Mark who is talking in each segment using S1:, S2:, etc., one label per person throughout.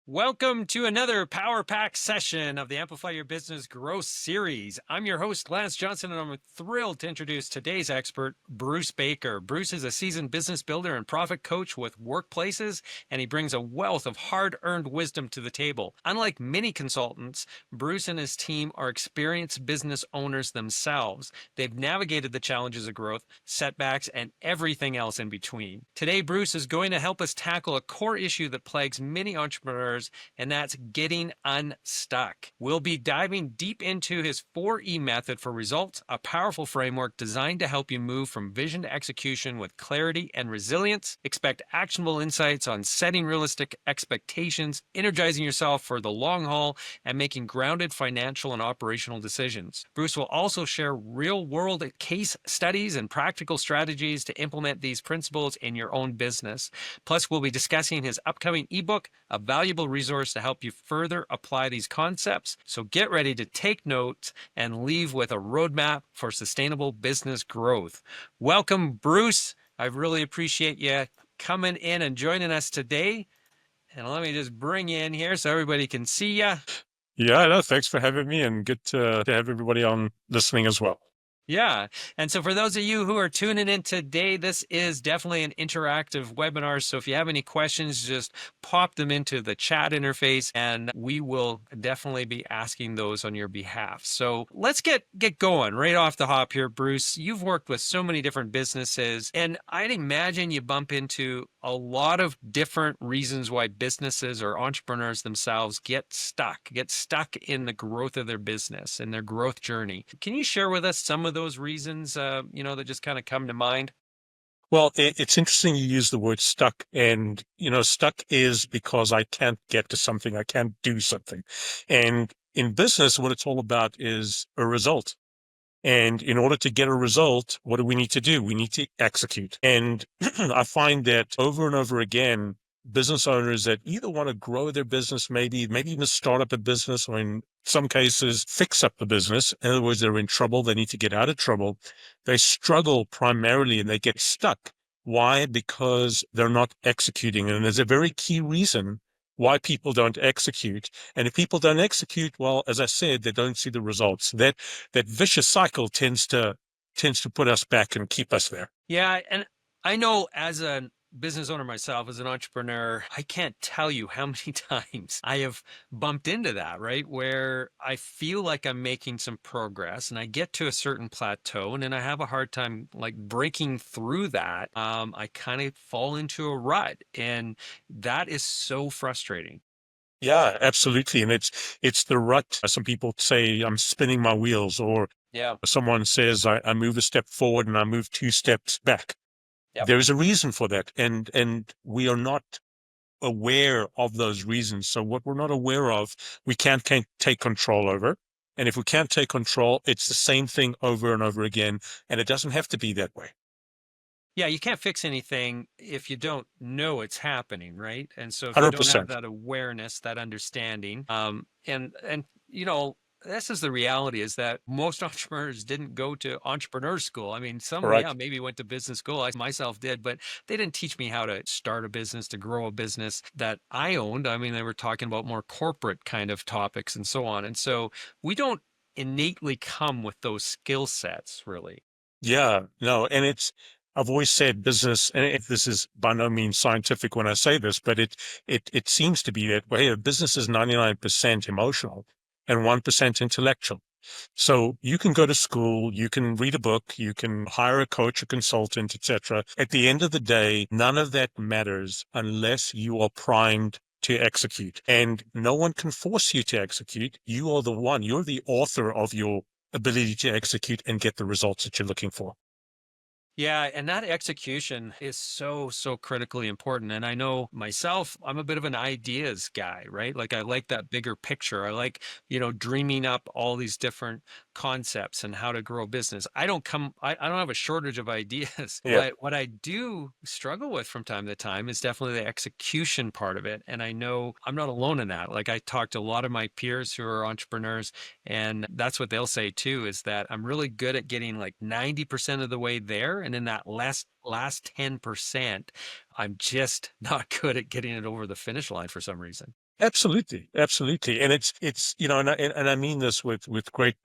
S1: Welcome to another Power Pack session of the Amplify Your Business Growth series. I'm your host, Lance Johnson, and I'm thrilled to introduce today's expert, Bruce Baker. Bruce is a seasoned business builder and profit coach with workplaces, and he brings a wealth of hard-earned wisdom to the table. Unlike many consultants, Bruce and his team are experienced business owners themselves. They've navigated the challenges of growth, setbacks, and everything else in between. Today, Bruce is going to help us tackle a core issue that plagues many entrepreneurs, and that's getting unstuck. We'll be diving deep into his 4E method for results, a powerful framework designed to help you move from vision to execution with clarity and resilience. Expect actionable insights on setting realistic expectations, energizing yourself for the long haul, and making grounded financial and operational decisions. Bruce will also share real-world case studies and practical strategies to implement these principles in your own business. Plus, we'll be discussing his upcoming ebook, a valuable resource to help you further apply these concepts. So get ready to take notes and leave with a roadmap for sustainable business growth. Welcome, Bruce. I really appreciate you coming in and joining us today. And let me just bring you in here so everybody can see you.
S2: Yeah, no, thanks for having me, and good to have everybody on listening as well.
S1: Yeah. And so for those of you who are tuning in today, this is definitely an interactive webinar. So if you have any questions, just pop them into the chat interface and we will definitely be asking those on your behalf. So let's get going right off the hop here, Bruce. You've worked with so many different businesses, and I'd imagine you bump into a lot of different reasons why businesses or entrepreneurs themselves get stuck in the growth of their business and their growth journey. Can you share with us some of those reasons, that just kind of come to mind?
S2: Well, it's interesting you use the word stuck, and stuck is because I can't get to something, I can't do something. And in business, what it's all about is a result. And in order to get a result, what do we need to do? We need to execute. And I find that over and over again, business owners that either want to grow their business, maybe even start up a business, or in some cases, fix up the business. In other words, they're in trouble. They need to get out of trouble. They struggle primarily and they get stuck. Why? Because they're not executing. And there's a very key reason why people don't execute. And if people don't execute, well, as I said, they don't see the results. That vicious cycle tends to put us back and keep us there.
S1: Yeah, and I know as a business owner myself, as an entrepreneur, I can't tell you how many times I have bumped into that, right? Where I feel like I'm making some progress and I get to a certain plateau and then I have a hard time like breaking through that. I kind of fall into a rut, and that is so frustrating.
S2: Yeah, absolutely. And it's the rut. Some people say I'm spinning my wheels, or
S1: Yeah.
S2: someone says I move a step forward and I move two steps back.
S1: Yep.
S2: There's a reason for that. And we are not aware of those reasons. So what we're not aware of, we can't take control over. And if we can't take control, it's the same thing over and over again. And it doesn't have to be that way.
S1: Yeah, you can't fix anything if you don't know it's happening, right? And so if you don't have
S2: 100%.
S1: that awareness, that understanding, and this is the reality, is that most entrepreneurs didn't go to entrepreneur school. I mean, some, yeah,
S2: Correct.
S1: maybe went to business school. I myself did, but they didn't teach me how to start a business, to grow a business that I owned. I mean, they were talking about more corporate kind of topics and so on. And so we don't innately come with those skill sets, really.
S2: Yeah, no. And I've always said business, and this is by no means scientific when I say this, but it seems to be that way. A business is 99% emotional and 1% intellectual. So you can go to school, you can read a book, you can hire a coach, a consultant, etc. At the end of the day, none of that matters unless you are primed to execute. And no one can force you to execute. You are the one, you're the author of your ability to execute and get the results that you're looking for.
S1: Yeah, and that execution is so, so critically important. And I know myself, I'm a bit of an ideas guy, right? Like I like that bigger picture. I like, dreaming up all these different concepts and how to grow a business. I don't have a shortage of ideas,
S2: Yeah.
S1: but what I do struggle with from time to time is definitely the execution part of it. And I know I'm not alone in that. Like I talk to a lot of my peers who are entrepreneurs, and that's what they'll say too, is that I'm really good at getting like 90% of the way there. And in that last 10%, I'm just not good at getting it over the finish line for some reason.
S2: Absolutely, absolutely, and it's and I mean this with great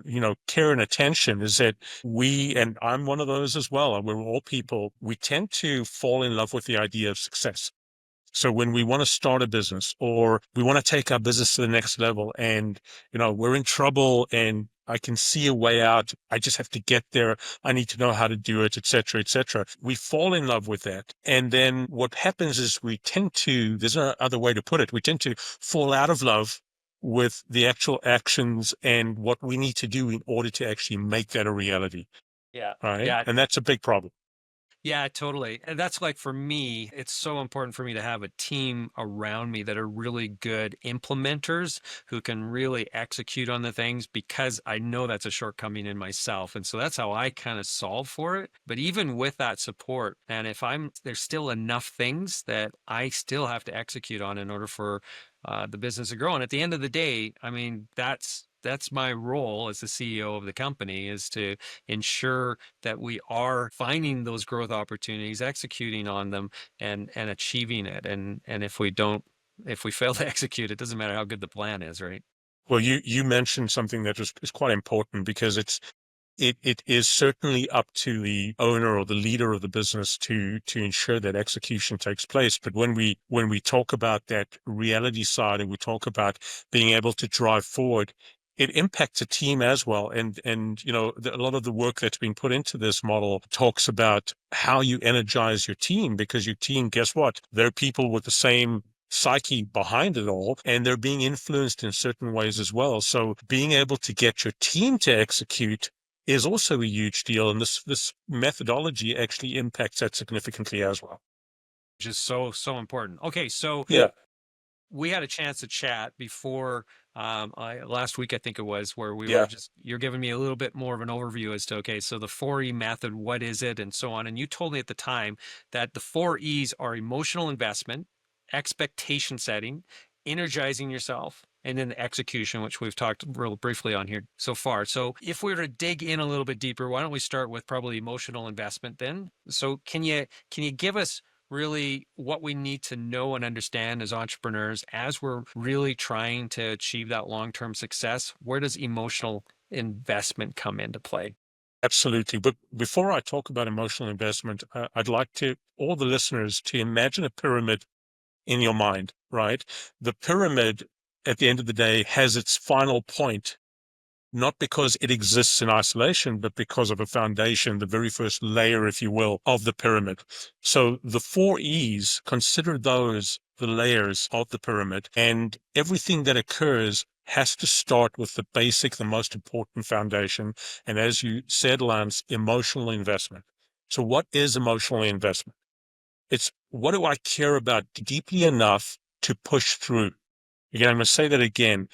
S2: care and attention. Is that and I'm one of those as well. And we're all people. We tend to fall in love with the idea of success. So when we want to start a business or we want to take our business to the next level and, we're in trouble and I can see a way out. I just have to get there. I need to know how to do it, et cetera, et cetera. We fall in love with that. And then what happens is there's no other way to put it. We tend to fall out of love with the actual actions and what we need to do in order to actually make that a reality.
S1: Yeah.
S2: Right.
S1: Yeah.
S2: And that's a big problem.
S1: Yeah, totally. And that's like for me, it's so important for me to have a team around me that are really good implementers who can really execute on the things because I know that's a shortcoming in myself. And so that's how I kind of solve for it. But even with that support, and if there's still enough things that I still have to execute on in order for the business to grow. And at the end of the day, I mean, that's my role as the CEO of the company is to ensure that we are finding those growth opportunities, executing on them, and achieving it. And if we fail to execute, it doesn't matter how good the plan is, right?
S2: Well, you mentioned something that is quite important because it is certainly up to the owner or the leader of the business to ensure that execution takes place. But when we talk about that reality side and we talk about being able to drive forward, it impacts a team as well. And a lot of the work that's been put into this model talks about how you energize your team, because your team, guess what? They're people with the same psyche behind it all, and they're being influenced in certain ways as well. So being able to get your team to execute is also a huge deal. And this methodology actually impacts that significantly as well.
S1: Which is so, so important. Okay, so
S2: Yeah.
S1: we had a chance to chat before last week, I think it was, where
S2: Yeah.
S1: you're giving me a little bit more of an overview as to, okay, so the 4E method, what is it, and so on. And you told me at the time that the 4Es are emotional investment, expectation setting, energizing yourself, and then the execution, which we've talked real briefly on here so far. So if we were to dig in a little bit deeper, why don't we start with probably emotional investment then? So can you give us really what we need to know and understand as entrepreneurs as we're really trying to achieve that long-term success? Where does emotional investment come into play?
S2: Absolutely. But before I talk about emotional investment, I'd like all the listeners to imagine a pyramid in your mind, right? The pyramid at the end of the day has its final point, not because it exists in isolation, but because of a foundation, the very first layer, if you will, of the pyramid. So the 4 E's, consider those the layers of the pyramid, and everything that occurs has to start with the basic, the most important foundation. And as you said, Lance, emotional investment. So what is emotional investment? It's what do I care about deeply enough to push through? Again, I'm going to say that again.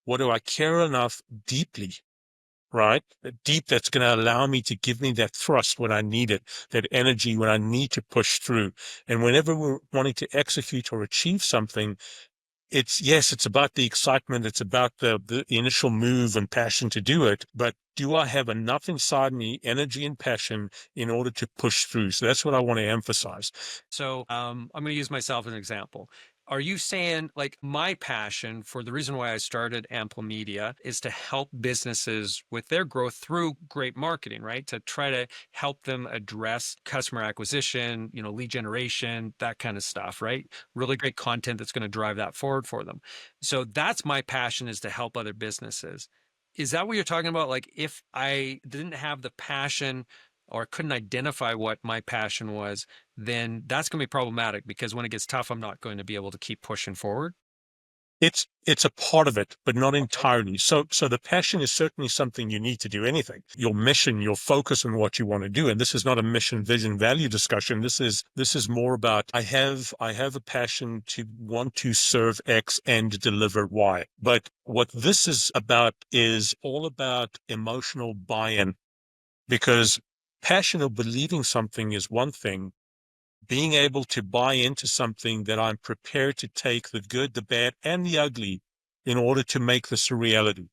S2: What do I care enough deeply, right? Deep, that's going to allow me to give me that thrust when I need it, that energy when I need to push through. And whenever we're wanting to execute or achieve something, it's about the excitement. It's about the initial move and passion to do it. But do I have enough inside me, energy and passion, in order to push through? So that's what I want to emphasize.
S1: So I'm going to use myself as an example. Are you saying like my passion for the reason why I started Amplomedia is to help businesses with their growth through great marketing, right? To try to help them address customer acquisition, lead generation, that kind of stuff, right? Really great content that's going to drive that forward for them. So that's my passion, is to help other businesses. Is that what you're talking about? Like if I didn't have the passion or couldn't identify what my passion was, then that's going to be problematic because when it gets tough, I'm not going to be able to keep pushing forward.
S2: It's a part of it, but not
S1: Okay.
S2: entirely. So the passion is certainly something you need to do anything. Your mission, your focus on what you want to do. And this is not a mission, vision, value discussion. This is more about I have a passion to want to serve X and deliver Y. But what this is about is all about emotional buy-in, because passion or believing something is one thing. Being able to buy into something that I'm prepared to take the good, the bad, and the ugly in order to make this a reality.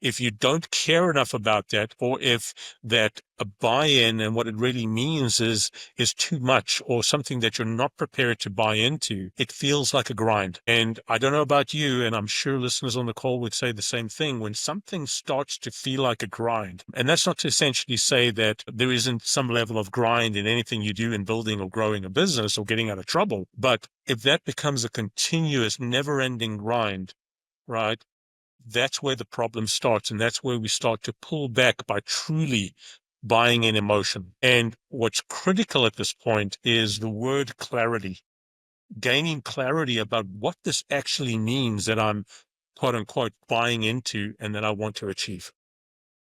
S2: If you don't care enough about that, or if that a buy-in and what it really means is too much or something that you're not prepared to buy into, it feels like a grind. And I don't know about you, and I'm sure listeners on the call would say the same thing, when something starts to feel like a grind. And that's not to essentially say that there isn't some level of grind in anything you do in building or growing a business or getting out of trouble. But if that becomes a continuous, never-ending grind, right, that's where the problem starts. And that's where we start to pull back by truly buying in emotion. And what's critical at this point is the word clarity, gaining clarity about what this actually means that I'm quote unquote buying into and that I want to achieve.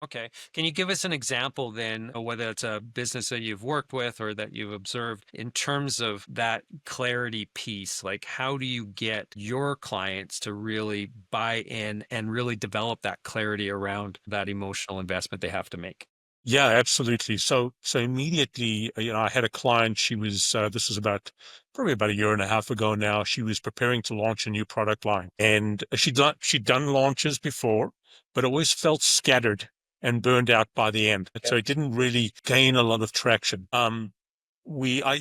S1: Okay. Can you give us an example then, whether it's a business that you've worked with or that you've observed in terms of that clarity piece? Like, how do you get your clients to really buy in and really develop that clarity around that emotional investment they have to make?
S2: Yeah, absolutely. So immediately, I had a client. She was, this was probably about a year and a half ago now. She was preparing to launch a new product line, and she'd done launches before, but always felt scattered and burned out by the end. So
S1: Okay.
S2: it didn't really gain a lot of traction. I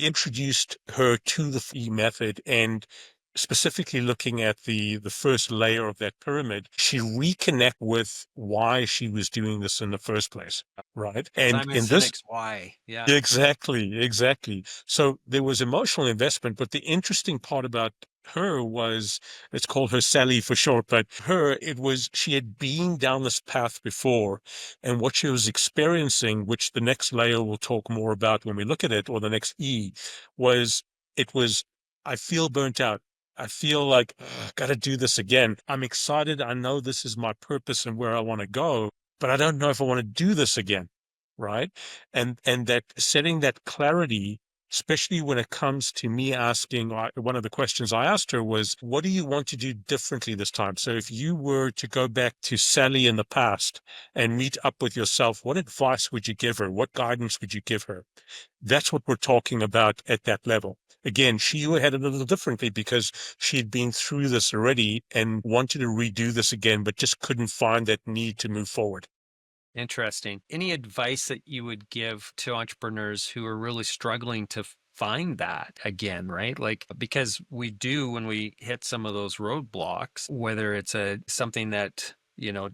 S2: introduced her to the FE method, and specifically looking at the first layer of that pyramid, she reconnect with why she was doing this in the first place. Right. And
S1: Simon
S2: in this,
S1: Sinek's why. Yeah.
S2: exactly, exactly. So there was emotional investment, but the interesting part about her was, let's call her Sally for short, but she had been down this path before, and what she was experiencing, which the next layer we'll talk more about when we look at it, or the next E, was, it was, I feel burnt out. I feel like, got to do this again. I'm excited. I know this is my purpose and where I want to go, but I don't know if I want to do this again. Right. And that setting that clarity, especially when it comes to me asking, one of the questions I asked her was, what do you want to do differently this time? So if you were to go back to Sally in the past and meet up with yourself, what advice would you give her? What guidance would you give her? That's what we're talking about at that level. Again, she had it a little differently because she had been through this already and wanted to redo this again, but just couldn't find that need to move forward.
S1: Interesting. Any advice that you would give to entrepreneurs who are really struggling to find that again, right? Like, because we do when we hit some of those roadblocks, whether it's something that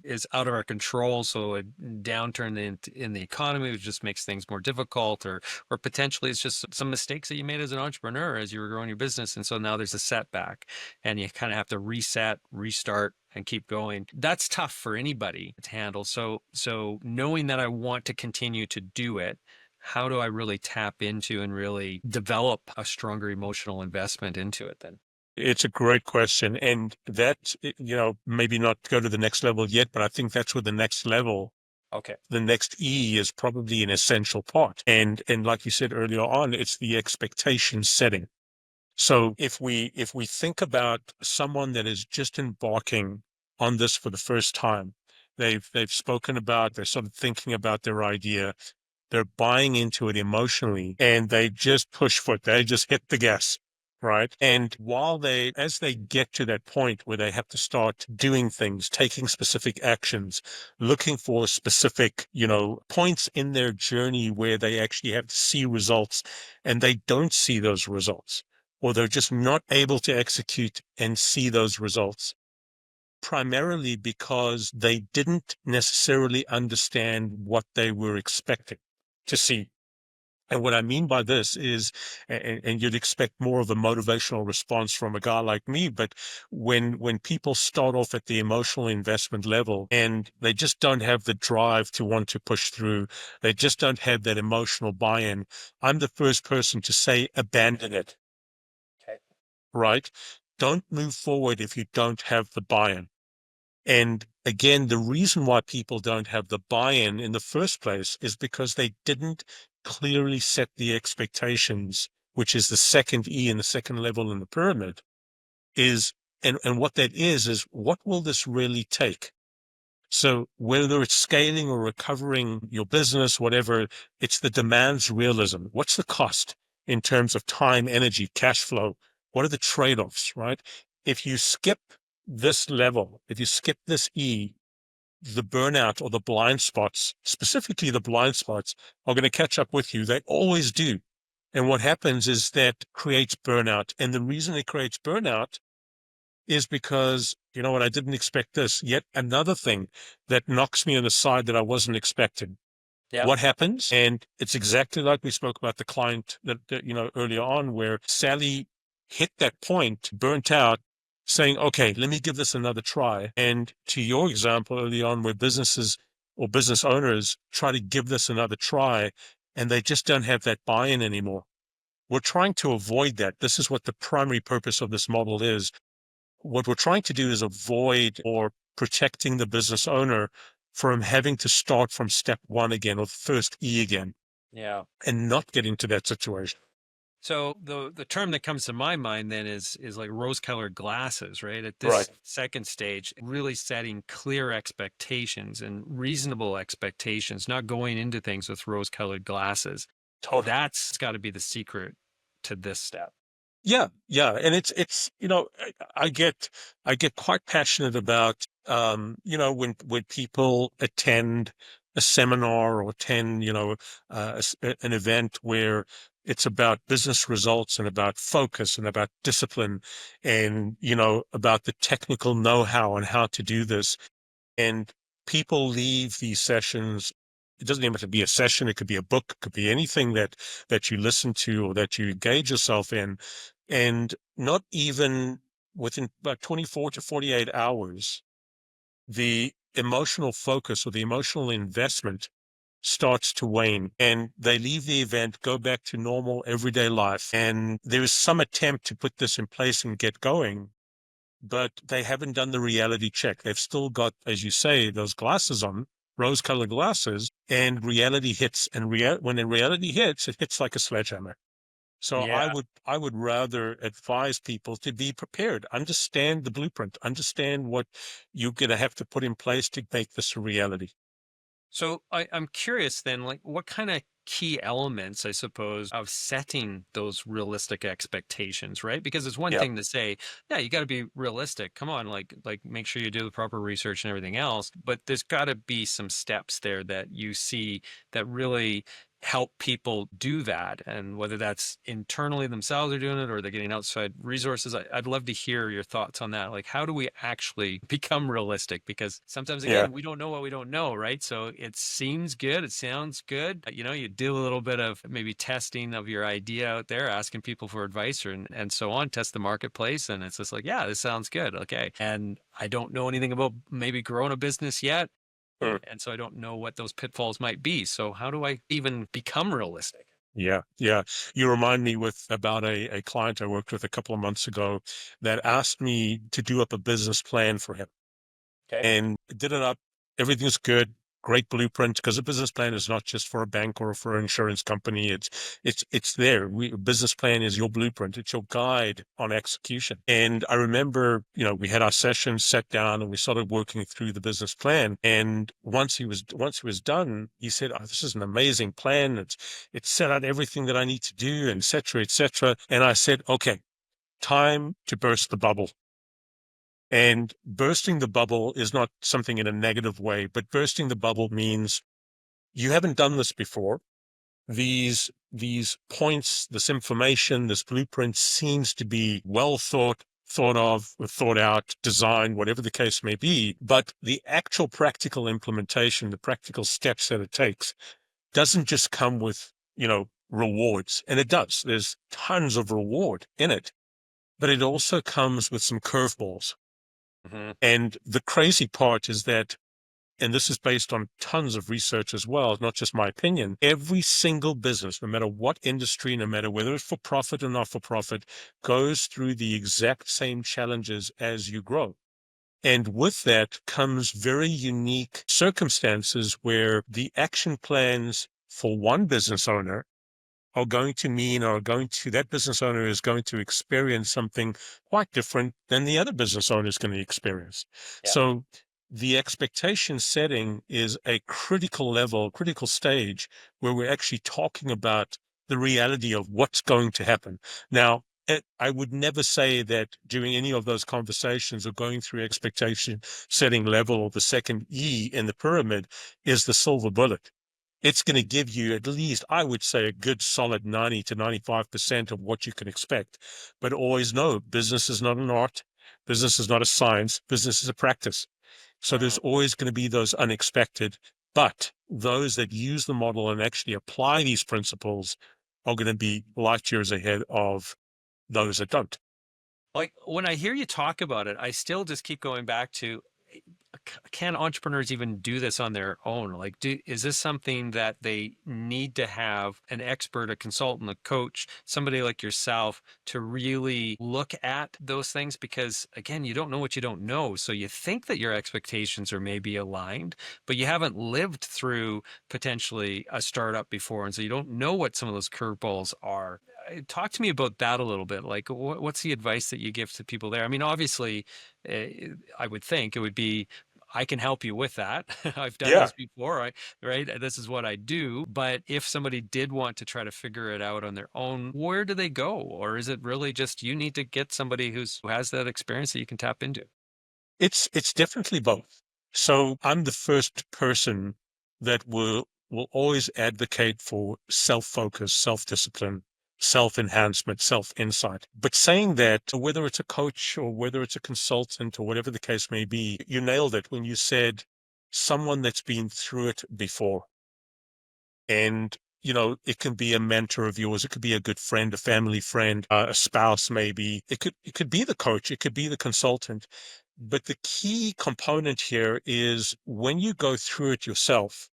S1: is out of our control, so a downturn in the economy which just makes things more difficult, or potentially it's just some mistakes that you made as an entrepreneur as you were growing your business, and so now there's a setback and you kind of have to reset, restart, and keep going. That's tough for anybody to handle. So knowing that I want to continue to do it, how do I really tap into and really develop a stronger emotional investment into it then?
S2: It's a great question. And that, maybe not go to the next level yet, but I think that's where
S1: Okay.
S2: the next E is probably an essential part. And like you said earlier on, it's the expectation setting. So if we think about someone that is just embarking on this for the first time, they've spoken about, they're sort of thinking about their idea, they're buying into it emotionally, and they just push foot, they just hit the gas. Right. And as they get to that point where they have to start doing things, taking specific actions, looking for specific, points in their journey where they actually have to see results, and they don't see those results, or they're just not able to execute and see those results, primarily because they didn't necessarily understand what they were expecting to see. And what I mean by this is, and you'd expect more of a motivational response from a guy like me, but when people start off at the emotional investment level and they just don't have the drive to want to push through, they just don't have that emotional buy-in, I'm the first person to say, abandon it.
S1: Okay.
S2: Right? Don't move forward if you don't have the buy-in. And again, the reason why people don't have the buy-in in the first place is because they didn't clearly set the expectations, which is the second E and the second level in the pyramid, is, and what that is what will this really take? So whether it's scaling or recovering your business, whatever, it's the demands realism. What's the cost in terms of time, energy, cash flow? What are the trade-offs, right? If you skip this level, if you skip this E, the burnout or the blind spots, specifically the blind spots, are going to catch up with you. They always do. And what happens is that creates burnout. And the reason it creates burnout is because, you know what, I didn't expect this. Yet another thing that knocks me on the side that I wasn't expecting.
S1: Yeah.
S2: What happens? And it's exactly like we spoke about the client earlier on, where Sally hit that point, burnt out, saying, okay, let me give this another try. And to your example early on, where businesses or business owners try to give this another try, and they just don't have that buy-in anymore. We're trying to avoid that. This is what the primary purpose of this model is. What we're trying to do is avoid or protecting the business owner from having to start from step one again or the first E again
S1: Yeah.
S2: and not get into that situation.
S1: So the term that comes to my mind then is like rose-colored glasses, right? At
S2: Right.
S1: this second stage, really setting clear expectations and reasonable expectations, not going into things with rose-colored glasses.
S2: Totally.
S1: That's got to be the secret to this step.
S2: Yeah, yeah, and it's I get quite passionate about when people attend a seminar or attend an event where it's about business results and about focus and about discipline and about the technical know-how and how to do this. And people leave these sessions. It doesn't even have to be a session. It could be a book. It could be anything that you listen to or that you engage yourself in. And not even within about 24 to 48 hours, the emotional focus or the emotional investment starts to wane and they leave the event, go back to normal everyday life. And there is some attempt to put this in place and get going, but they haven't done the reality check. They've still got, as you say, those glasses on, rose-colored glasses, and reality hits. And when the reality hits, it hits like a sledgehammer. So
S1: Yeah.
S2: I would rather advise people to be prepared, understand the blueprint, understand what you're going to have to put in place to make this a reality.
S1: So I'm curious then, like what kind of key elements, I suppose, of setting those realistic expectations, right? Because it's one
S2: Yeah.
S1: thing to say, yeah, you got to be realistic. Come on, like make sure you do the proper research and everything else. But there's got to be some steps there that you see that really help people do that. And whether that's internally themselves are doing it or they're getting outside resources, I'd love to hear your thoughts on that. Like, how do we actually become realistic? Because sometimes,
S2: Yeah.
S1: again, we don't know what we don't know, right? So it seems good. It sounds good. You know, you do a little bit of maybe testing of your idea out there, asking people for advice and so on, test the marketplace. And it's just like, yeah, this sounds good. Okay. And I don't know anything about maybe growing a business yet.
S2: Mm.
S1: And so I don't know what those pitfalls might be. So how do I even become realistic?
S2: Yeah, yeah. You remind me about a client I worked with a couple of months ago that asked me to do up a business plan for him.
S1: Okay.
S2: And did it up. Everything's good. Great blueprint because a business plan is not just for a bank or for an insurance company. It's there. A business plan is your blueprint. It's your guide on execution. And I remember, we had our session, sat down, and we started working through the business plan. And once he was done, he said, "Oh, this is an amazing plan. It's set out everything that I need to do, and et cetera, et cetera." And I said, "Okay, time to burst the bubble." And bursting the bubble is not something in a negative way, but bursting the bubble means you haven't done this before. These points, this information, this blueprint seems to be well thought of, or thought out, designed, whatever the case may be. But the actual practical implementation, the practical steps that it takes, doesn't just come with, rewards. And it does. There's tons of reward in it, but it also comes with some curveballs.
S1: Hmm.
S2: And the crazy part is that, and this is based on tons of research as well, not just my opinion, every single business, no matter what industry, no matter whether it's for profit or not for profit, goes through the exact same challenges as you grow. And with that comes very unique circumstances where the action plans for one business owner are going to mean that business owner is going to experience something quite different than the other business owner is going to experience.
S1: Yeah.
S2: So the expectation setting is a critical stage where we're actually talking about the reality of what's going to happen. Now, I would never say that during any of those conversations or going through expectation setting level or the second E in the pyramid is the silver bullet. It's going to give you at least, I would say, a good solid 90 to 95% of what you can expect. But always know business is not an art. Business is not a science. Business is a practice. So there's
S1: Mm.
S2: always going to be those unexpected, but those that use the model and actually apply these principles are going to be light years ahead of those that don't.
S1: Like when I hear you talk about it, I still just keep going back to can entrepreneurs even do this on their own? Like, is this something that they need to have an expert, a consultant, a coach, somebody like yourself to really look at those things? Because again, you don't know what you don't know. So you think that your expectations are maybe aligned, but you haven't lived through potentially a startup before. And so you don't know what some of those curveballs are. Talk to me about that a little bit. Like, what's the advice that you give to people there? I mean, obviously, I would think it would be I can help you with that. I've done
S2: Yeah.
S1: this before, right? This is what I do. But if somebody did want to try to figure it out on their own, where do they go? Or is it really just you need to get somebody who has that experience that you can tap into?
S2: It's definitely both. So I'm the first person that will always advocate for self-focus, self-discipline, self-enhancement, self-insight. But saying that, whether it's a coach or whether it's a consultant or whatever the case may be, you nailed it when you said someone that's been through it before. And it can be a mentor of yours, it could be a good friend, a family friend, a spouse, maybe. It could be the coach, it could be the consultant. But the key component here is when you go through it yourself,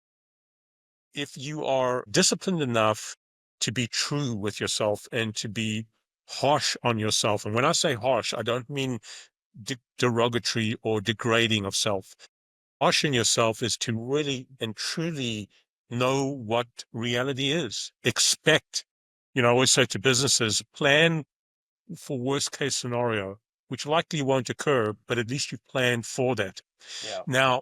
S2: if you are disciplined enough to be true with yourself and to be harsh on yourself. And when I say harsh, I don't mean derogatory or degrading of self. Harsh on yourself is to really and truly know what reality is. Expect, I always say to businesses, plan for worst case scenario, which likely won't occur, but at least you plan for that.
S1: Yeah.
S2: Now,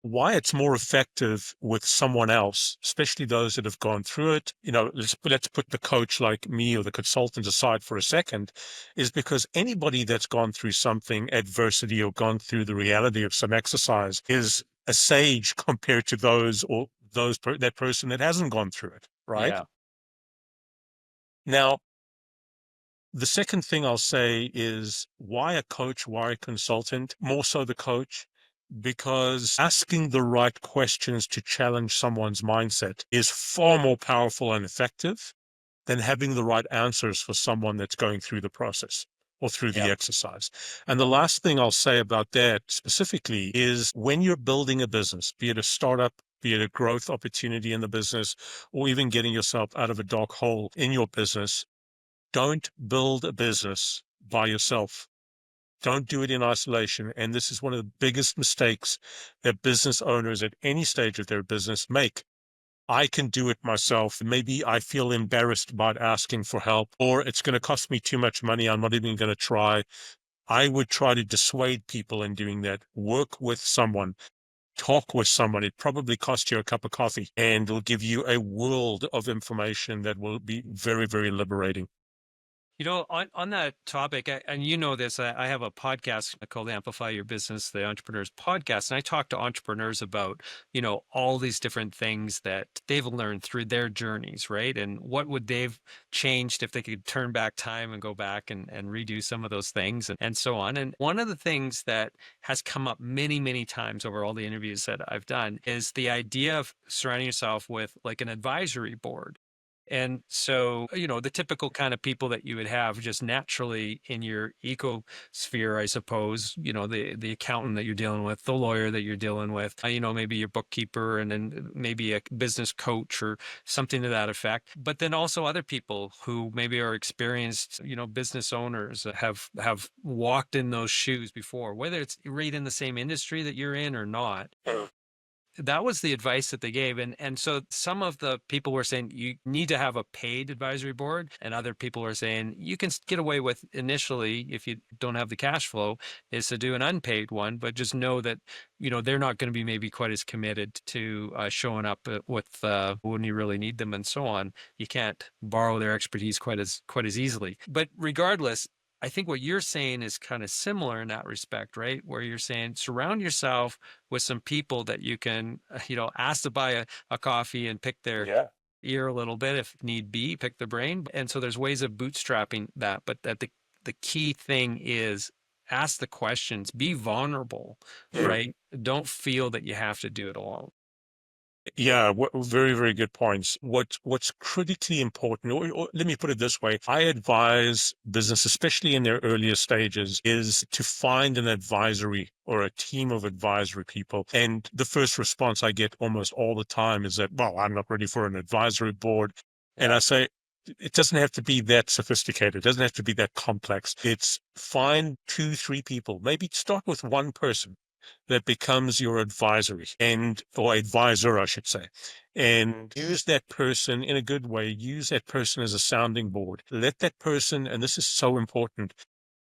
S2: why it's more effective with someone else, especially those that have gone through it, let's put the coach like me or the consultant aside for a second, is because anybody that's gone through something, adversity, or gone through the reality of some exercise is a sage compared to that person that hasn't gone through it, right?
S1: Yeah.
S2: Now, the second thing I'll say is why a coach, why a consultant? More so the coach, because asking the right questions to challenge someone's mindset is far more powerful and effective than having the right answers for someone that's going through the process or through the
S1: Yeah.
S2: exercise. And the last thing I'll say about that specifically is when you're building a business, be it a startup, be it a growth opportunity in the business, or even getting yourself out of a dark hole in your business, don't build a business by yourself. Don't do it in isolation. And this is one of the biggest mistakes that business owners at any stage of their business make. I can do it myself. Maybe I feel embarrassed about asking for help, or it's going to cost me too much money. I'm not even going to try. I would try to dissuade people in doing that. Work with someone, talk with someone. It probably costs you a cup of coffee and it'll give you a world of information that will be very, very liberating.
S1: On that topic, and you know this, I have a podcast called Amplify Your Business, the Entrepreneurs Podcast, and I talk to entrepreneurs about, all these different things that they've learned through their journeys, right? And what would they've changed if they could turn back time and go back and redo some of those things and so on. And one of the things that has come up many, many times over all the interviews that I've done is the idea of surrounding yourself with like an advisory board. And so, the typical kind of people that you would have just naturally in your ecosphere, I suppose, the accountant that you're dealing with, the lawyer that you're dealing with, maybe your bookkeeper and then maybe a business coach or something to that effect. But then also other people who maybe are experienced, business owners that have walked in those shoes before, whether it's right in the same industry that you're in or not. that was the advice that they gave. And so some of the people were saying you need to have a paid advisory board, and other people were saying you can get away with initially, if you don't have the cash flow, is to do an unpaid one, but just know that they're not going to be maybe quite as committed to showing up with when you really need them and so on. You can't borrow their expertise quite as easily. But regardless, I think what you're saying is kind of similar in that respect, right? Where you're saying surround yourself with some people that you can, ask to buy a coffee and pick their
S2: Yeah.
S1: ear a little bit if need be, pick the brain. And so there's ways of bootstrapping that, but that the key thing is ask the questions, be vulnerable, right? Don't feel that you have to do it alone.
S2: Yeah, very, very good points. What's critically important, or let me put it this way, I advise business, especially in their earlier stages, is to find an advisory or a team of advisory people. And the first response I get almost all the time is that, well, I'm not ready for an advisory board. And
S1: Yeah.
S2: I say, it doesn't have to be that sophisticated. It doesn't have to be that complex. It's find two, three people, maybe start with one person that becomes your advisory or advisor, I should say, and use that person in a good way. Use that person as a sounding board. Let that person, and this is so important,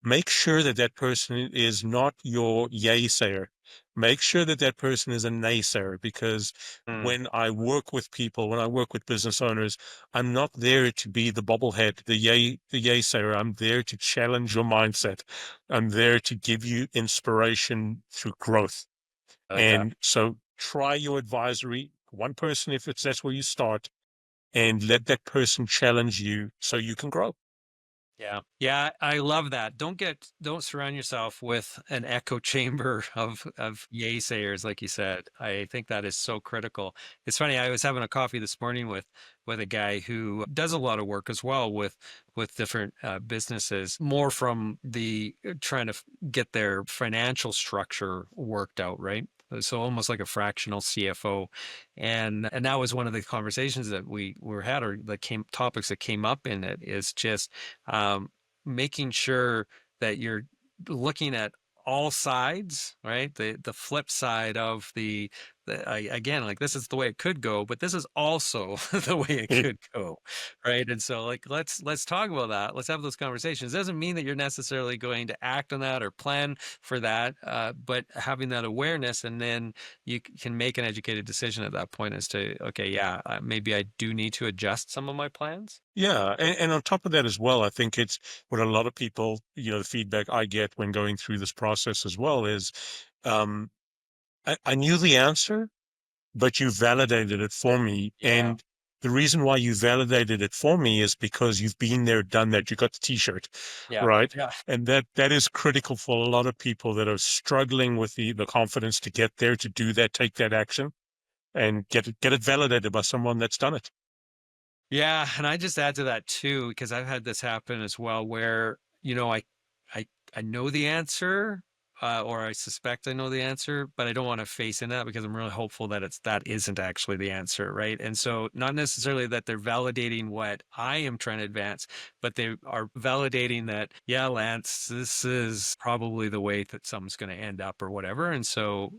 S2: make sure that that person is not your yay sayer. Make sure that that person is a naysayer, because
S1: Mm,
S2: when I work with people, when I work with business owners, I'm not there to be the bobblehead, the yay sayer. I'm there to challenge your mindset. I'm there to give you inspiration through growth.
S1: I like that.
S2: And so try your advisory, one person, if that's where you start, and let that person challenge you so you can grow.
S1: Yeah. Yeah, I love that. Don't surround yourself with an echo chamber of yay sayers, like you said. I think that is so critical. It's funny, I was having a coffee this morning with a guy who does a lot of work as well with different businesses, more from the trying to get their financial structure worked out, right? So almost like a fractional CFO. And that was one of the conversations that we were had, or the topics that came up in it, is just um, making sure that you're looking at all sides, right? The flip side of again, like this is the way it could go, but this is also the way it could go, right? And so, like, let's talk about that. Let's have those conversations. Doesn't mean that you're necessarily going to act on that or plan for that, but having that awareness, and then you can make an educated decision at that point as to, okay, yeah, maybe I do need to adjust some of my plans.
S2: Yeah, and on top of that as well, I think it's what a lot of people, the feedback I get when going through this process as well is, um, I knew the answer, but you validated it for me.
S1: Yeah.
S2: And the reason why you validated it for me is because you've been there, done that. You got the t-shirt,
S1: Yeah.
S2: right?
S1: Yeah.
S2: And that is critical for a lot of people that are struggling with the confidence to get there, to do that, take that action, and get it validated by someone that's done it.
S1: Yeah, and I just add to that too, because I've had this happen as well, where I I know the answer, or I suspect I know the answer, but I don't want to face into that because I'm really hopeful that that isn't actually the answer, right? And so not necessarily that they're validating what I am trying to advance, but they are validating that, yeah, Lance, this is probably the way that something's going to end up or whatever. And so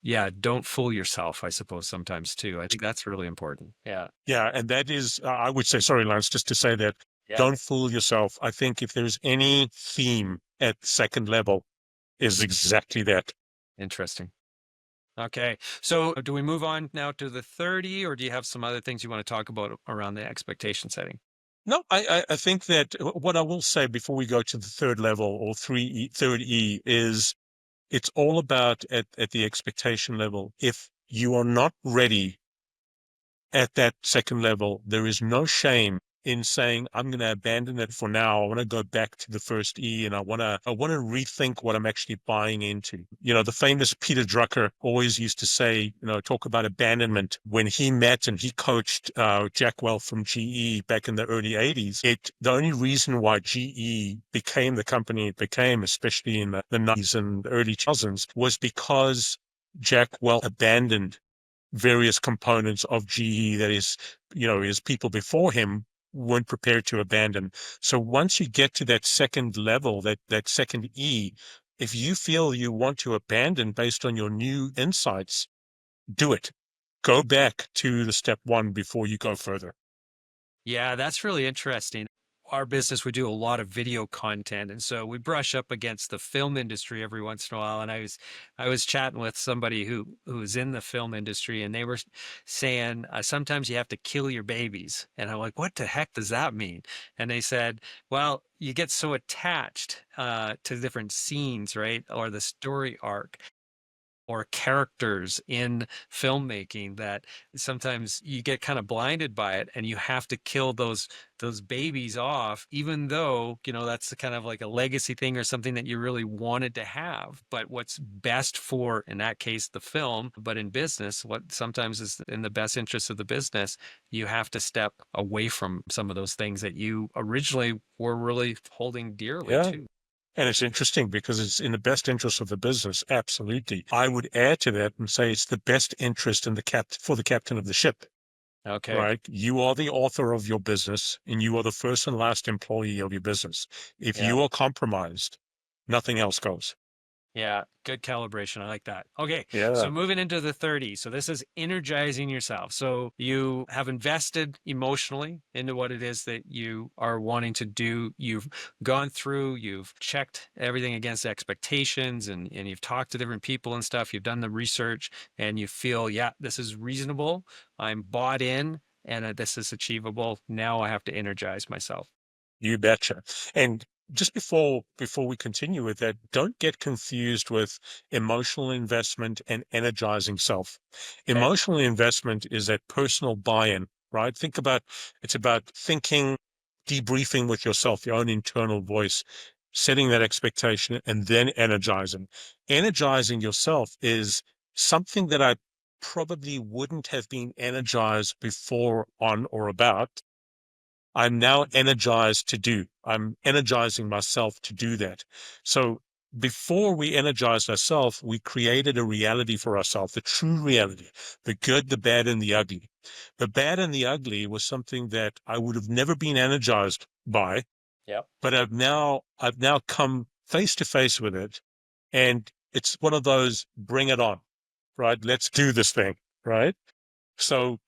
S1: yeah, don't fool yourself, I suppose, sometimes too. I think that's really important. Yeah.
S2: Yeah, and that is, I would say, sorry, Lance, just to say that,
S1: Yeah.
S2: don't fool yourself. I think if there's any theme at second level, is exactly that.
S1: Interesting. Okay. So do we move on now to the 30, or do you have some other things you want to talk about around the expectation setting?
S2: No, I think that what I will say before we go to the third level or third E is it's all about at the expectation level. If you are not ready at that second level, there is no shame in saying, I'm going to abandon it for now. I want to go back to the first E, and I want to rethink what I'm actually buying into. The famous Peter Drucker always used to say, talk about abandonment when he met and he coached Jack Welch from GE back in the early 80s. The only reason why GE became the company it became, especially in the 90s and early 2000s, was because Jack Welch abandoned various components of GE that his people before him weren't prepared to abandon. So once you get to that second level, that second E, if you feel you want to abandon based on your new insights, do it. Go back to the step one before you go further.
S1: Yeah, that's really interesting. Our business, we do a lot of video content, and so we brush up against the film industry every once in a while. And I was chatting with somebody who's in the film industry, and they were saying sometimes you have to kill your babies. And I'm like, what the heck does that mean? And they said, well, you get so attached to different scenes, right, or the story arc or characters in filmmaking that sometimes you get kind of blinded by it and you have to kill those babies off, even though that's the kind of like a legacy thing or something that you really wanted to have. But what's best for, in that case, the film, but in business, what sometimes is in the best interest of the business, you have to step away from some of those things that you originally were really holding dearly
S2: Yeah.
S1: too.
S2: And it's interesting because it's in the best interest of the business. Absolutely. I would add to that and say it's the best interest in for the captain of the ship,
S1: Okay.
S2: right? You are the author of your business and you are the first and last employee of your business. If
S1: Yeah.
S2: you are compromised, nothing else goes.
S1: Yeah, good calibration. I like that. Okay,
S2: Yeah.
S1: so moving into the 30s. So this is energizing yourself. So you have invested emotionally into what it is that you are wanting to do. You've gone through, you've checked everything against expectations, and you've talked to different people and stuff. You've done the research and you feel, yeah, this is reasonable. I'm bought in and this is achievable. Now I have to energize myself.
S2: You betcha. And just before we continue with that, don't get confused with emotional investment and energizing self.
S1: Okay.
S2: Emotional investment is that personal buy-in, right? It's about thinking, debriefing with yourself, your own internal voice, setting that expectation, and then energizing. Energizing yourself is something that I probably wouldn't have been energized before on or about. I'm now energized to do. I'm energizing myself to do that. So before we energized ourselves, we created a reality for ourselves, the true reality, the good, the bad, and the ugly. The bad and the ugly was something that I would have never been energized by,
S1: Yep.
S2: but I've now come face to face with it. And it's one of those bring it on, right? Let's do this thing, right? So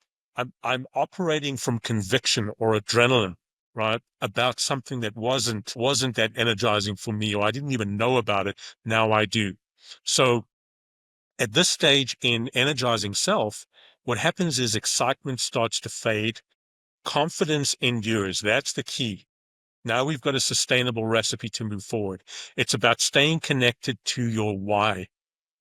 S2: I'm operating from conviction or adrenaline, right? About something that wasn't that energizing for me, or I didn't even know about it. Now I do. So at this stage in energizing self, what happens is excitement starts to fade, confidence endures. That's the key. Now we've got a sustainable recipe to move forward. It's about staying connected to your why.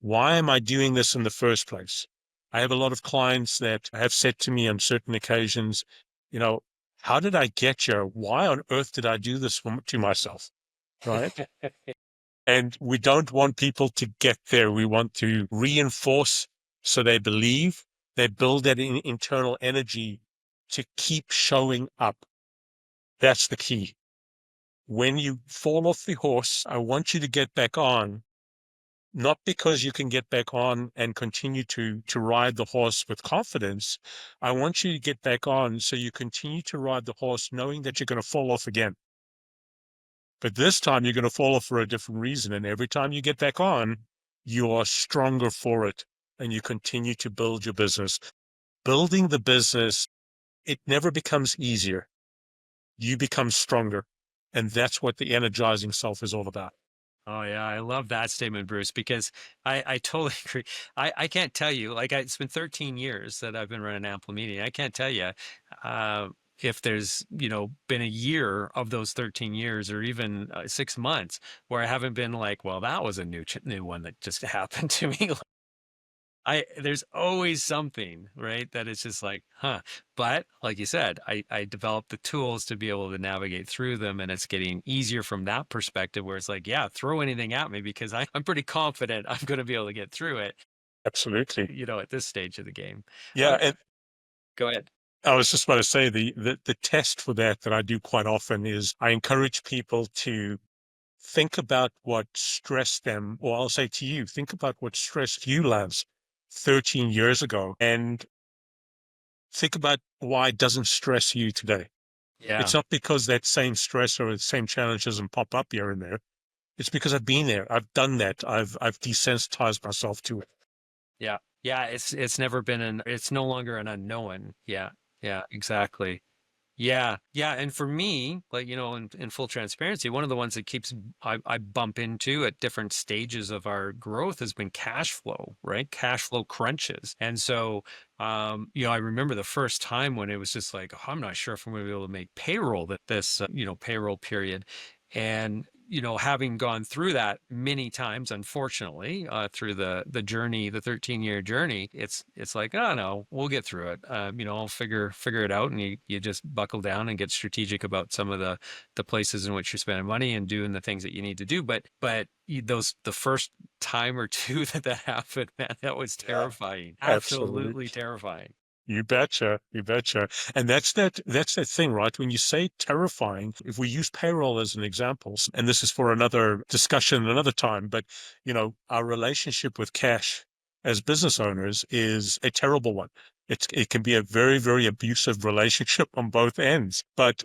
S2: Why am I doing this in the first place? I have a lot of clients that have said to me on certain occasions, you know, how did I get here? Why on earth did I do this to myself? Right. And we don't want people to get there. We want to reinforce so they believe, they build that internal energy to keep showing up. That's the key. When you fall off the horse, I want you to get back on, not because you can get back on and continue to ride the horse with confidence. I want you to get back on so you continue to ride the horse knowing that you're going to fall off again. But this time you're going to fall off for a different reason. And every time you get back on, you are stronger for it and you continue to build your business. Building the business, it never becomes easier. You become stronger. And that's what the energizing self is all about.
S1: Oh yeah, I love that statement, Bruce, because I totally agree. I can't tell you, like it's been 13 years that I've been running Amplomedia. I can't tell you uh, if there's, been a year of those 13 years or even 6 months where I haven't been like, well, that was a new one that just happened to me. There's always something, right? That it's just like, huh. But like you said, I developed the tools to be able to navigate through them, and it's getting easier from that perspective where it's like, yeah, throw anything at me because I'm pretty confident I'm going to be able to get through it,
S2: Absolutely.
S1: at this stage of the game.
S2: Yeah. And
S1: Go ahead.
S2: I was just about to say the test for that I do quite often is I encourage people to think about what stressed them, or I'll say to you, think about what stressed you, Lance, 13 years ago, and think about why it doesn't stress you today. It's
S1: Yeah.
S2: not because that same stress or the same challenge doesn't pop up here and there. It's because I've been there. I've done that. I've desensitized myself to it.
S1: Yeah. Yeah, it's never been it's no longer an unknown. Yeah. Yeah, exactly. Yeah, yeah. And for me, like, in full transparency, one of the ones that I bump into at different stages of our growth has been cash flow, right? Cash flow crunches. And so, I remember the first time when it was just like, "Oh, I'm not sure if I'm going to be able to make payroll that this, payroll period." And, having gone through that many times, unfortunately, through the journey, the 13-year journey, it's like, oh no, we'll get through it. I'll figure it out, and you just buckle down and get strategic about some of the places in which you're spending money and doing the things that you need to do. But the first time or two that happened, man, that was
S2: Yeah.
S1: terrifying,
S2: Absolutely.
S1: absolutely terrifying.
S2: You betcha. You betcha. And that's that thing, right? When you say terrifying, if we use payroll as an example, and this is for another discussion another time, but our relationship with cash as business owners is a terrible one. It can be a very, very abusive relationship on both ends. But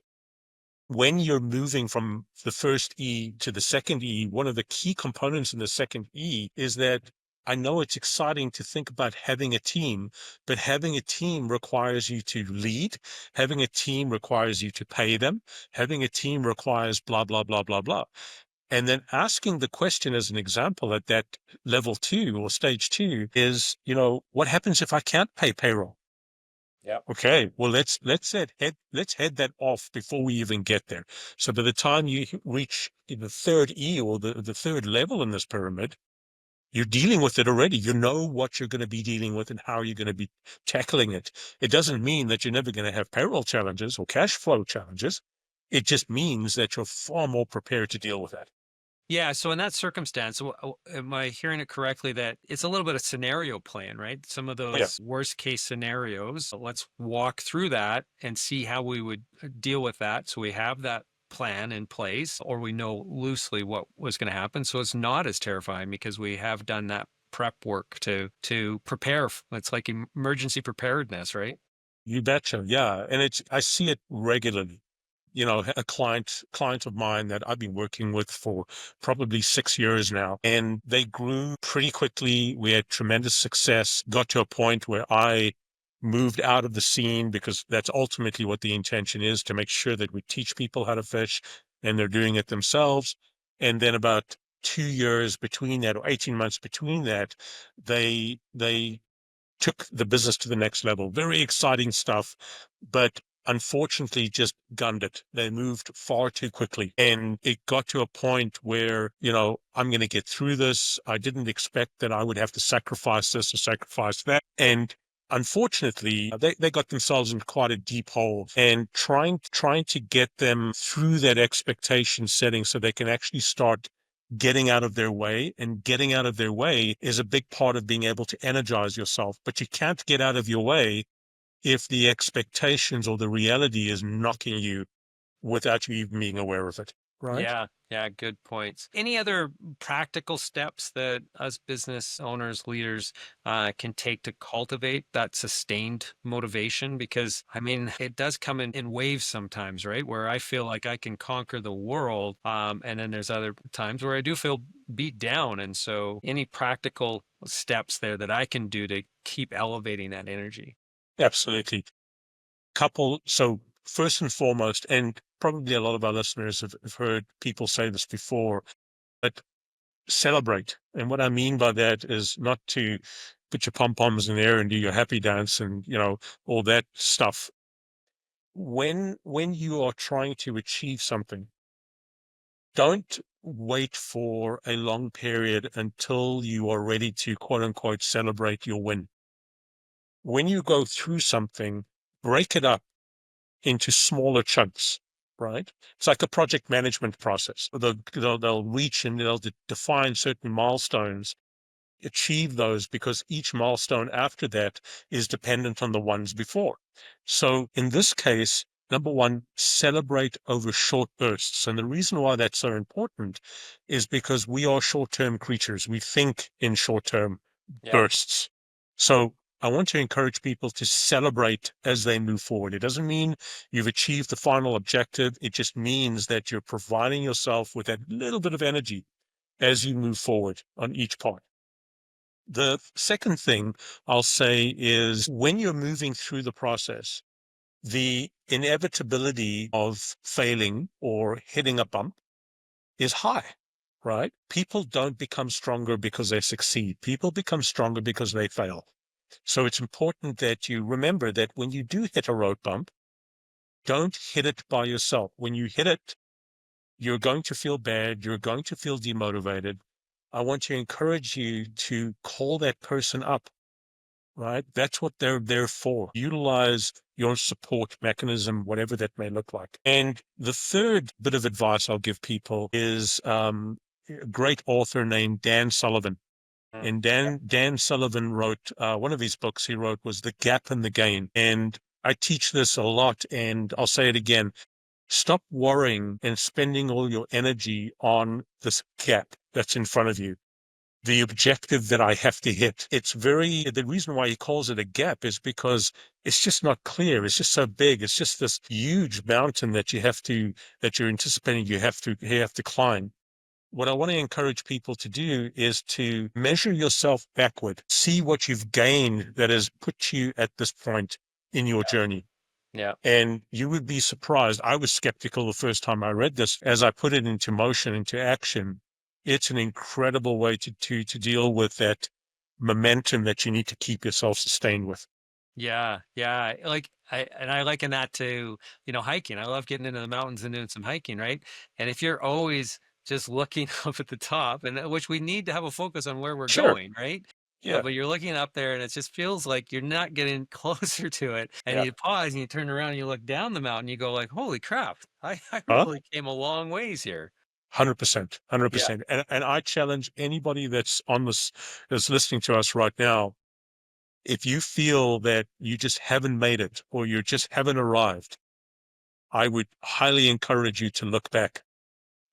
S2: when you're moving from the first E to the second E, one of the key components in the second E is that I know it's exciting to think about having a team, but having a team requires you to lead. Having a team requires you to pay them. Having a team requires blah, blah, blah, blah, blah. And then asking the question as an example at that level two or stage two is, what happens if I can't pay payroll?
S1: Yep.
S2: Okay, well let's head that off before we even get there. So by the time you reach the third E or the third level in this pyramid, you're dealing with it already. You know what you're going to be dealing with and how you're going to be tackling it. It doesn't mean that you're never going to have payroll challenges or cash flow challenges. It just means that you're far more prepared to deal with that.
S1: Yeah, so in that circumstance, am I hearing it correctly that it's a little bit of scenario plan, right? Some of
S2: Yeah.
S1: those worst case scenarios. Let's walk through that and see how we would deal with that. So we have that plan in place, or we know loosely what was going to happen. So it's not as terrifying because we have done that prep work to prepare. It's like emergency preparedness, right?
S2: You betcha. Yeah. And I see it regularly. A client of mine that I've been working with for probably 6 years now, and they grew pretty quickly. We had tremendous success, got to a point where I moved out of the scene because that's ultimately what the intention is, to make sure that we teach people how to fish and they're doing it themselves. And then about 2 years between that, or 18 months between that, they took the business to the next level. Very exciting stuff, but unfortunately just gunned it. They moved far too quickly. And it got to a point where, I'm going to get through this. I didn't expect that I would have to sacrifice this or sacrifice that. And unfortunately, they got themselves in quite a deep hole, and trying to get them through that expectation setting so they can actually start getting out of their way. And getting out of their way is a big part of being able to energize yourself. But you can't get out of your way if the expectations or the reality is knocking you without you even being aware of it. Right?
S1: Yeah, yeah, good points. Any other practical steps that us business owners, leaders, can take to cultivate that sustained motivation? Because I mean, it does come in waves sometimes, right? Where I feel like I can conquer the world, and then there's other times where I do feel beat down. And so, any practical steps there that I can do to keep elevating that energy?
S2: Absolutely. So first and foremost, and probably a lot of our listeners have heard people say this before, but celebrate. And what I mean by that is not to put your pom-poms in the air and do your happy dance and, all that stuff. When you are trying to achieve something, don't wait for a long period until you are ready to quote unquote celebrate your win. When you go through something, break it up into smaller chunks, right? It's like a project management process. They'll reach and they'll define certain milestones, achieve those, because each milestone after that is dependent on the ones before. So in this case, number one, celebrate over short bursts. And the reason why that's so important is because we are short-term creatures. We think in short-term
S1: Yeah.
S2: bursts. So I want to encourage people to celebrate as they move forward. It doesn't mean you've achieved the final objective. It just means that you're providing yourself with that little bit of energy as you move forward on each part. The second thing I'll say is when you're moving through the process, the inevitability of failing or hitting a bump is high, right? People don't become stronger because they succeed. People become stronger because they fail. So it's important that you remember that when you do hit a road bump, don't hit it by yourself. When you hit it, you're going to feel bad. You're going to feel demotivated. I want to encourage you to call that person up, right? That's what they're there for. Utilize your support mechanism, whatever that may look like. And the third bit of advice I'll give people is a great author named Dan Sullivan.
S1: Mm.
S2: And Dan Sullivan wrote one of his books he wrote was The Gap and the Gain. And I teach this a lot, and I'll say it again. Stop worrying and spending all your energy on this gap that's in front of you, the objective that I have to hit. The reason why he calls it a gap is because it's just not clear. It's just so big. It's just this huge mountain that that you're anticipating you have to climb. What I want to encourage people to do is to measure yourself backward, see what you've gained that has put you at this point in your journey.
S1: Yeah.
S2: And you would be surprised. I was skeptical the first time I read this. As I put it into motion, into action, it's an incredible way to deal with that momentum that you need to keep yourself sustained with.
S1: Yeah, yeah. I liken that to, hiking. I love getting into the mountains and doing some hiking, right? And if you're always just looking up at the top, and which we need to have a focus on where we're
S2: Sure.
S1: going, right?
S2: Yeah.
S1: But you're looking up there and it just feels like you're not getting closer to it. And
S2: Yeah.
S1: you pause and you turn around and you look down the mountain, you go like, holy crap, I
S2: Huh?
S1: really came a long ways here.
S2: 100%.
S1: Yeah.
S2: 100%. And I challenge anybody that's listening to us right now. If you feel that you just haven't made it or you just haven't arrived, I would highly encourage you to look back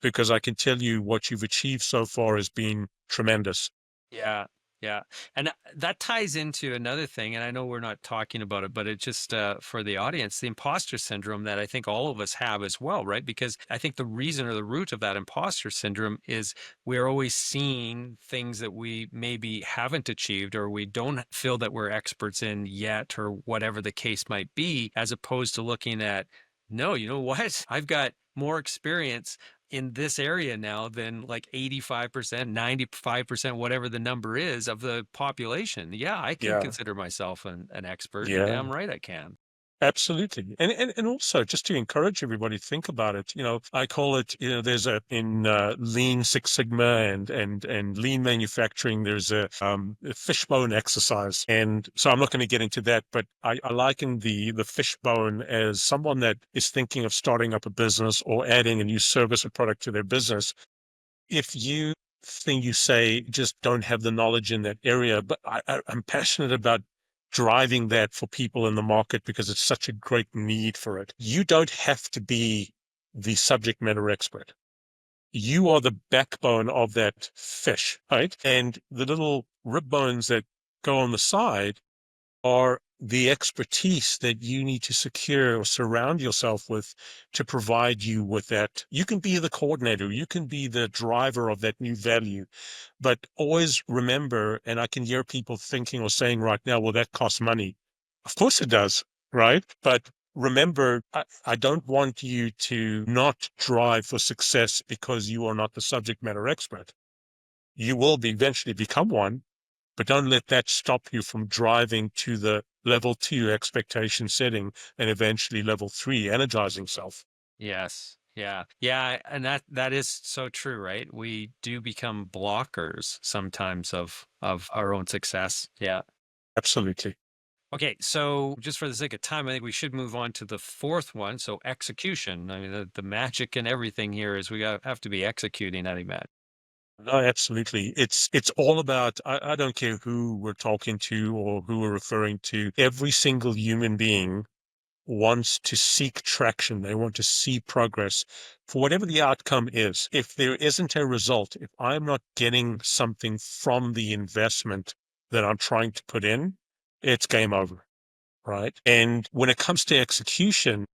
S2: because I can tell you what you've achieved so far has been tremendous.
S1: Yeah, yeah. And that ties into another thing, and I know we're not talking about it, but it just for the audience, the imposter syndrome that I think all of us have as well, right? Because I think the reason or the root of that imposter syndrome is we're always seeing things that we maybe haven't achieved or we don't feel that we're experts in yet, or whatever the case might be, as opposed to looking at, no, you know what? I've got more experience in this area now than like 85%, 95%, whatever the number is of the population. Yeah, I can
S2: Yeah.
S1: consider myself an expert. You're
S2: Yeah.
S1: damn right I can.
S2: Absolutely. And also just to encourage everybody to think about it, I call it, there's in Lean Six Sigma and lean manufacturing, there's a fishbone exercise. And so I'm not going to get into that, but I liken the fishbone as someone that is thinking of starting up a business or adding a new service or product to their business. If you think you say just don't have the knowledge in that area, but I'm passionate about driving that for people in the market because it's such a great need for it. You don't have to be the subject matter expert. You are the backbone of that fish, right? And the little rib bones that go on the side are the expertise that you need to secure or surround yourself with to provide you with that. You can be the coordinator, you can be the driver of that new value, but always remember, and I can hear people thinking or saying right now, well, that costs money. Of course it does, right? But remember, I don't want you to not drive for success because you are not the subject matter expert. You will eventually become one, but don't let that stop you from driving to the level 2 expectation setting and eventually level 3 energizing self.
S1: Yes. Yeah. Yeah. And that is so true, right? We do become blockers sometimes of our own success. Yeah.
S2: Absolutely.
S1: Okay, so just for the sake of time, I think we should move on to the fourth one. So execution. I mean, the magic and everything here is have to be executing, I imagine.
S2: No, absolutely. It's all about, I don't care who we're talking to or who we're referring to. Every single human being wants to seek traction. They want to see progress for whatever the outcome is. If there isn't a result, if I'm not getting something from the investment that I'm trying to put in, it's game over, right? And when it comes to execution,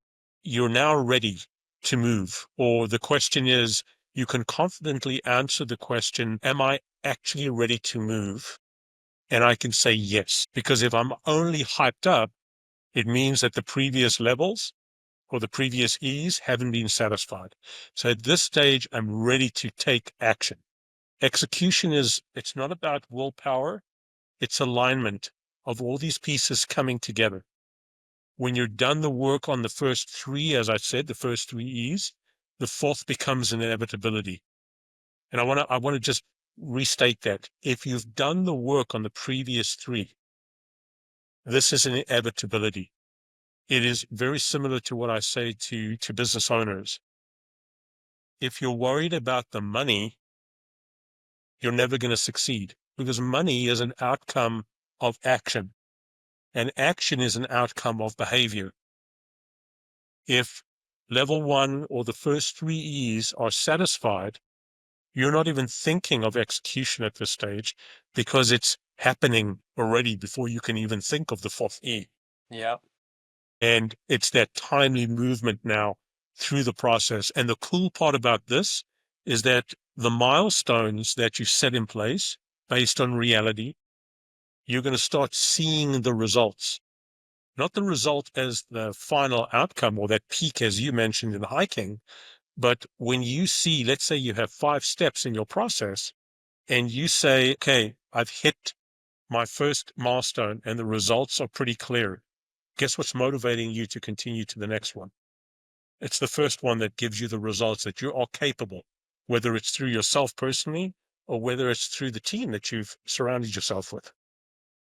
S2: you're now ready to move. Or the question is, you can confidently answer the question, am I actually ready to move? And I can say yes, because if I'm only hyped up, it means that the previous levels or the previous E's haven't been satisfied. So at this stage, I'm ready to take action. Execution it's not about willpower, it's alignment of all these pieces coming together. When you're done the work on the first three, as I said, the first three E's, the fourth becomes an inevitability. And I want to just restate that. If you've done the work on the previous three, this is an inevitability. It is very similar to what I say to business owners. If you're worried about the money, you're never going to succeed, because money is an outcome of action, and action is an outcome of behavior. If level one or the first three E's are satisfied, you're not even thinking of execution at this stage, because it's happening already before you can even think of the fourth E.
S1: Yeah.
S2: And it's that timely movement now through the process. And the cool part about this is that the milestones that you set in place based on reality, you're going to start seeing the results, not the result as the final outcome or that peak, as you mentioned in hiking. But when you see, let's say you have 5 steps in your process and you say, okay, I've hit my first milestone and the results are pretty clear. Guess what's motivating you to continue to the next one? It's the first one that gives you the results that you are capable, whether it's through yourself personally or whether it's through the team that you've surrounded yourself with.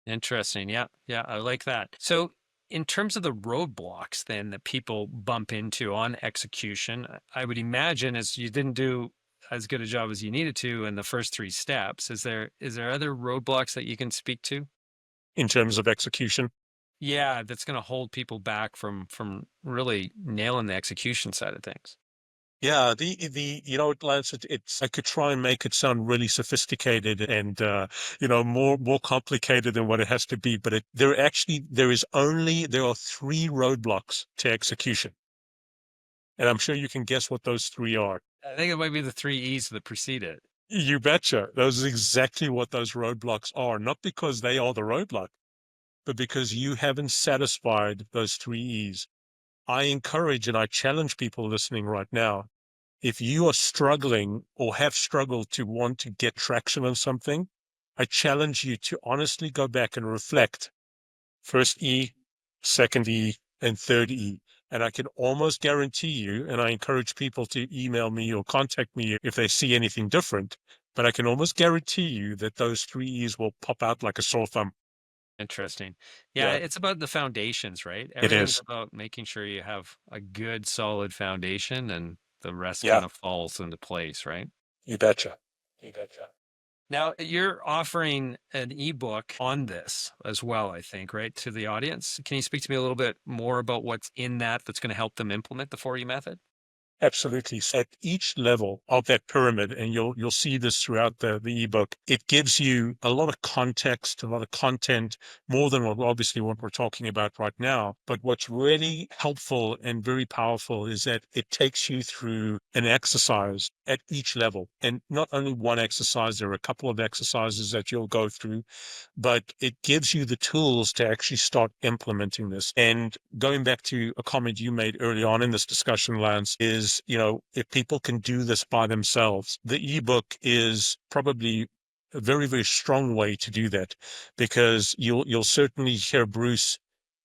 S1: Interesting. Yeah. Yeah. I like that. So, in terms of the roadblocks then that people bump into on execution, I would imagine as you didn't do as good a job as you needed to in the first three steps, is there other roadblocks that you can speak to?
S2: In terms of execution.
S1: Yeah, that's going to hold people back from really nailing the execution side of things.
S2: Yeah, Lance, it's I could try and make it sound really sophisticated and more complicated than what it has to be, but there are 3 roadblocks to execution, and I'm sure you can guess what those 3 are.
S1: I think it might be the three E's that precede it.
S2: You betcha. Those are exactly what those roadblocks are, not because they are the roadblock, but because you haven't satisfied those 3 E's. I encourage and I challenge people listening right now. If you are struggling or have struggled to want to get traction on something, I challenge you to honestly go back and reflect. First E, second E, and third E. And I can almost guarantee you, and I encourage people to email me or contact me if they see anything different, but I can almost guarantee you that those 3 E's will pop out like a sore thumb.
S1: Interesting. Yeah,
S2: Yeah,
S1: it's about the foundations, right?
S2: it
S1: Everything's
S2: is.
S1: about making sure you have a good, solid foundation and the rest
S2: Yeah,
S1: kind of falls into place, right?
S2: you betcha. You betcha.
S1: Now, you're offering an ebook on this as well, I think, right, to the audience. Can you speak to me a little bit more about what's in that that's going to help them implement the 4E method?
S2: Absolutely. So at each level of that pyramid, and you'll see this throughout the ebook, it gives you a lot of context, a lot of content, more than obviously what we're talking about right now. But what's really helpful and very powerful is that it takes you through an exercise at each level. And not only one exercise, there are a couple of exercises that you'll go through, but it gives you the tools to actually start implementing this. And going back to a comment you made early on in this discussion, Lance, is, if people can do this by themselves, the ebook is probably a very, very strong way to do that, because you'll certainly hear Bruce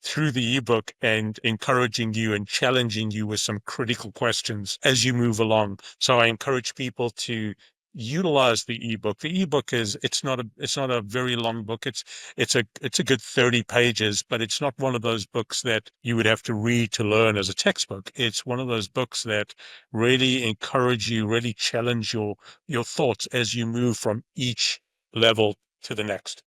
S2: through the ebook and encouraging you and challenging you with some critical questions as you move along. So I encourage people to utilize the ebook. The ebook it's not a very long book. It's a good 30 pages, but it's not one of those books that you would have to read to learn as a textbook. It's one of those books that really encourage you, really challenge your thoughts as you move from each level to the next.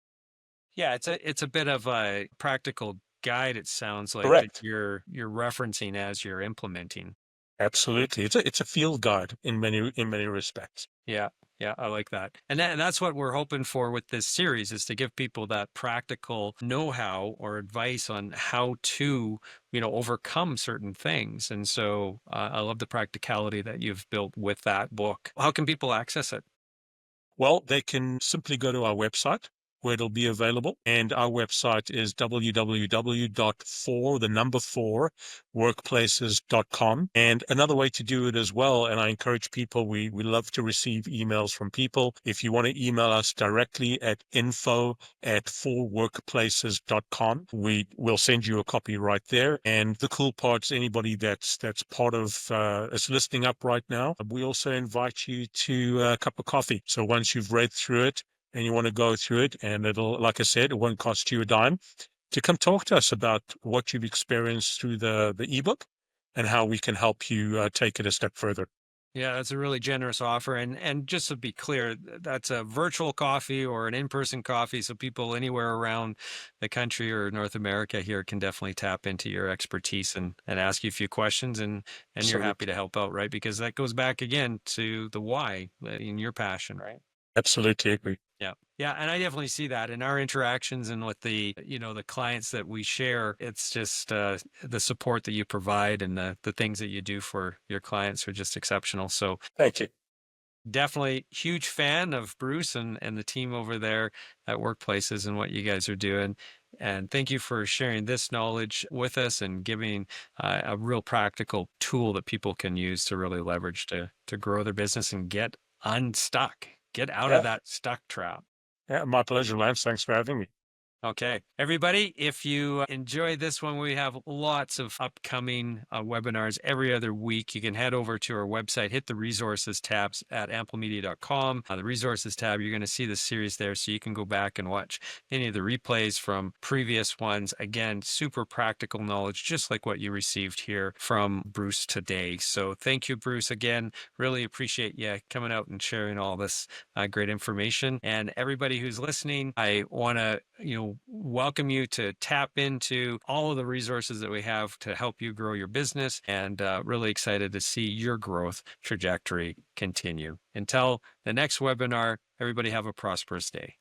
S1: Yeah, it's a bit of a practical guide, it sounds like, that
S2: Correct.
S1: you're referencing as you're implementing.
S2: Absolutely. It's a field guide in many respects.
S1: Yeah, yeah, I like that. And that's what we're hoping for with this series is to give people that practical know-how or advice on how to, overcome certain things. And so I love the practicality that you've built with that book. How can people access it?
S2: Well, they can simply go to our website, where it'll be available. And our website is www.4workplaces.com. And another way to do it as well, and I encourage people, we love to receive emails from people. If you want to email us directly at info@4workplaces.com, we will send you a copy right there. And the cool part is anybody that's part of is listening up right now, we also invite you to a cup of coffee. So once you've read through it and you want to go through it, and it'll, like I said, it won't cost you a dime, to come talk to us about what you've experienced through the ebook and how we can help you take it a step further.
S1: Yeah, that's a really generous offer. And just to be clear, that's a virtual coffee or an in-person coffee. So people anywhere around the country or North America here can definitely tap into your expertise and ask you a few questions, and you're happy
S2: Absolutely.
S1: to help out, right? Because that goes back again to the why in your passion, right?
S2: Absolutely agree.
S1: Yeah. Yeah. And I definitely see that in our interactions and with the clients that we share. It's just the support that you provide and the things that you do for your clients are just exceptional. So
S2: Thank you.
S1: definitely huge fan of Bruce and the team over there at Workplaces and what you guys are doing. And thank you for sharing this knowledge with us and giving a real practical tool that people can use to really leverage to grow their business and get unstuck, get out of
S2: Yeah.
S1: that stuck trap.
S2: Yeah. My pleasure, Lance. Thanks for having me.
S1: Okay. Everybody, if you enjoy this one, we have lots of upcoming webinars every other week. You can head over to our website, hit the resources tabs at amplomedia.com. The resources tab, you're going to see the series there, so you can go back and watch any of the replays from previous ones. Again, super practical knowledge, just like what you received here from Bruce today. So thank you, Bruce. Again, really appreciate you coming out and sharing all this great information. And everybody who's listening, I want to, welcome you to tap into all of the resources that we have to help you grow your business, and really excited to see your growth trajectory continue. Until the next webinar, everybody have a prosperous day.